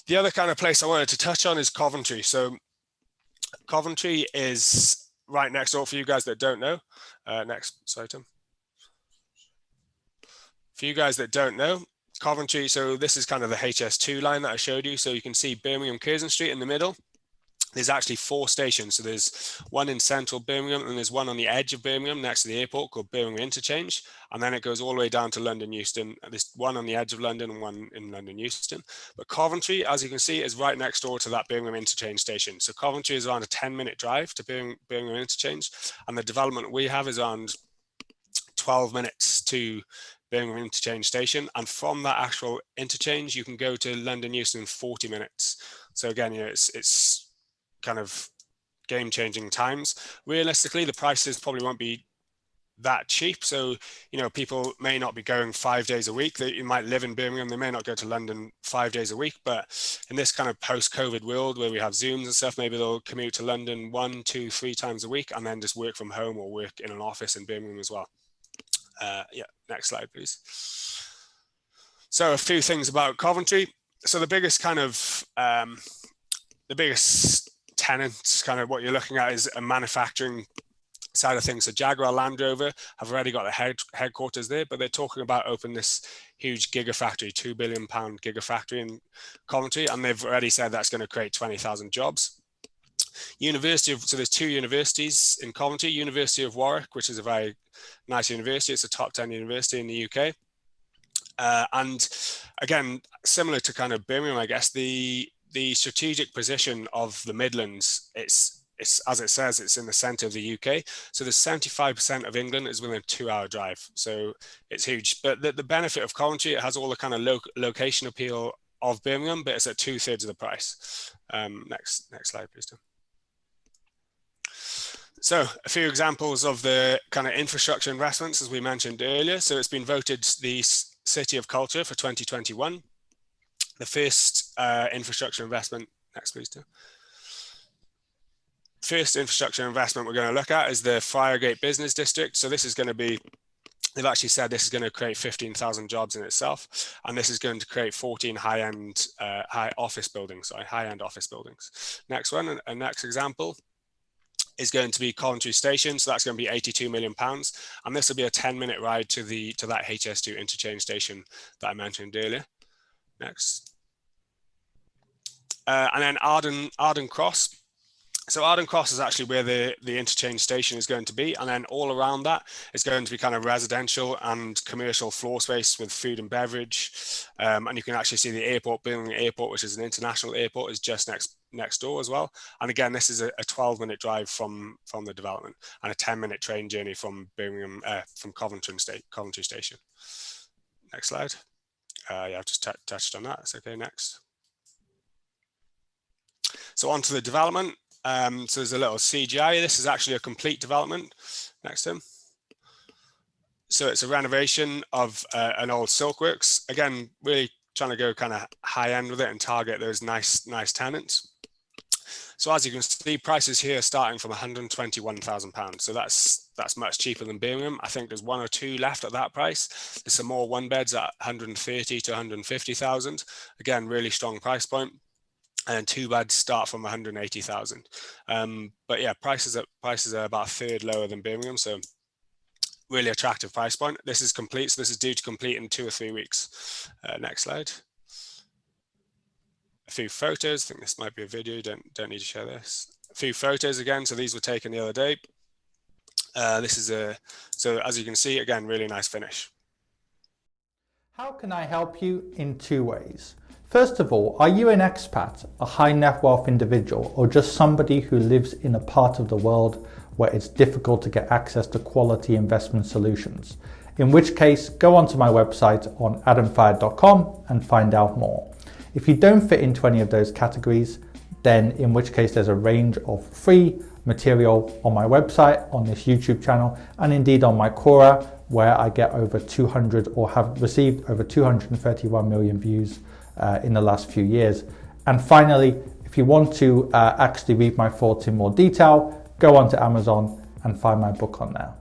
The other kind of place I wanted to touch on is Coventry. So Coventry is right next door for you guys that don't know. Sorry, Tim. For you guys that don't know, Coventry, so this is kind of the HS2 line that I showed you. So you can see Birmingham Curzon Street in the middle. There's actually 4 stations. So there's one in central Birmingham, and there's one on the edge of Birmingham next to the airport called Birmingham Interchange. And then it goes all the way down to London Euston. There's one on the edge of London and one in London Euston. But Coventry, as you can see, is right next door to that Birmingham Interchange station. So Coventry is around a 10-minute drive to Birmingham Interchange. And the development we have is around 12 minutes to Birmingham Interchange station. And from that actual interchange, you can go to London Euston in 40 minutes. So again, it's kind of game-changing times. Realistically, the prices probably won't be that cheap. So, people may not be going 5 days a week. You might live in Birmingham. They may not go to London 5 days a week. But in this kind of post-COVID world where we have Zooms and stuff, maybe they'll commute to London 1, 2, 3 times a week and then just work from home or work in an office in Birmingham as well. Next slide, please. So a few things about Coventry. So the biggest tenant, kind of what you're looking at, is a manufacturing side of things. So Jaguar Land Rover have already got their headquarters there, but they're talking about opening this huge gigafactory, £2 billion gigafactory in Coventry, and they've already said that's going to create 20,000 jobs. So there's 2 universities in Coventry. University of Warwick, which is a very nice university. It's a top 10 university in the UK. And again, similar to kind of Birmingham, I guess, the strategic position of the Midlands, it's as it says, it's in the centre of the UK. So there's 75% of England is within a 2-hour drive. So it's huge. But the benefit of Coventry, it has all the kind of location appeal of Birmingham, but it's at 2/3 of the price. Next slide, please, Tim. So a few examples of the kind of infrastructure investments, as we mentioned earlier. So it's been voted the City of Culture for 2021. The first infrastructure investment, next please, Tim. First infrastructure investment we're going to look at is the Friargate Business District. So this is going to be, they've actually said this is going to create 15,000 jobs in itself, and this is going to create 14 high-end office buildings. Next one, and next example is going to be Coventry Station. So that's going to be £82 million, and this will be a 10-minute ride to that HS2 interchange station that I mentioned earlier. Next. And then Arden Cross. So Arden Cross is actually where the interchange station is going to be, and then all around that is going to be kind of residential and commercial floor space with food and beverage. And you can actually see the airport, Birmingham Airport, which is an international airport, is just next door as well. And again, this is a 12-minute drive from the development, and a 10-minute train journey from Birmingham, from Coventry Station. Next slide. I've just touched on that. It's okay. Next. So on to the development. So there's a little CGI. This is actually a complete development. Next, Tim. So it's a renovation of an old silkworks. Again, really trying to go kind of high end with it and target those nice tenants. So as you can see, prices here starting from £121,000. So that's much cheaper than Birmingham. I think there's 1 or 2 left at that price. There's some more 1-beds at 130 to 150,000. Again, really strong price point. And 2-beds start from 180,000. But yeah, prices are about a third lower than Birmingham. So really attractive price point. This is complete. So this is due to complete in 2 or 3 weeks. Next slide. A few photos. I think this might be a video. Don't need to share this. A few photos again. So these were taken the other day. So as you can see, again, really nice finish. How can I help you? In 2 ways. First of all, are you an expat, a high net wealth individual, or just somebody who lives in a part of the world where it's difficult to get access to quality investment solutions? In which case, go onto my website on adamfayed.com and find out more. If you don't fit into any of those categories, then in which case there's a range of free material on my website, on this YouTube channel, and indeed on my Quora, where I get over 200 or have received over 231 million views in the last few years. And finally, if you want to actually read my thoughts in more detail, go onto Amazon and find my book on there.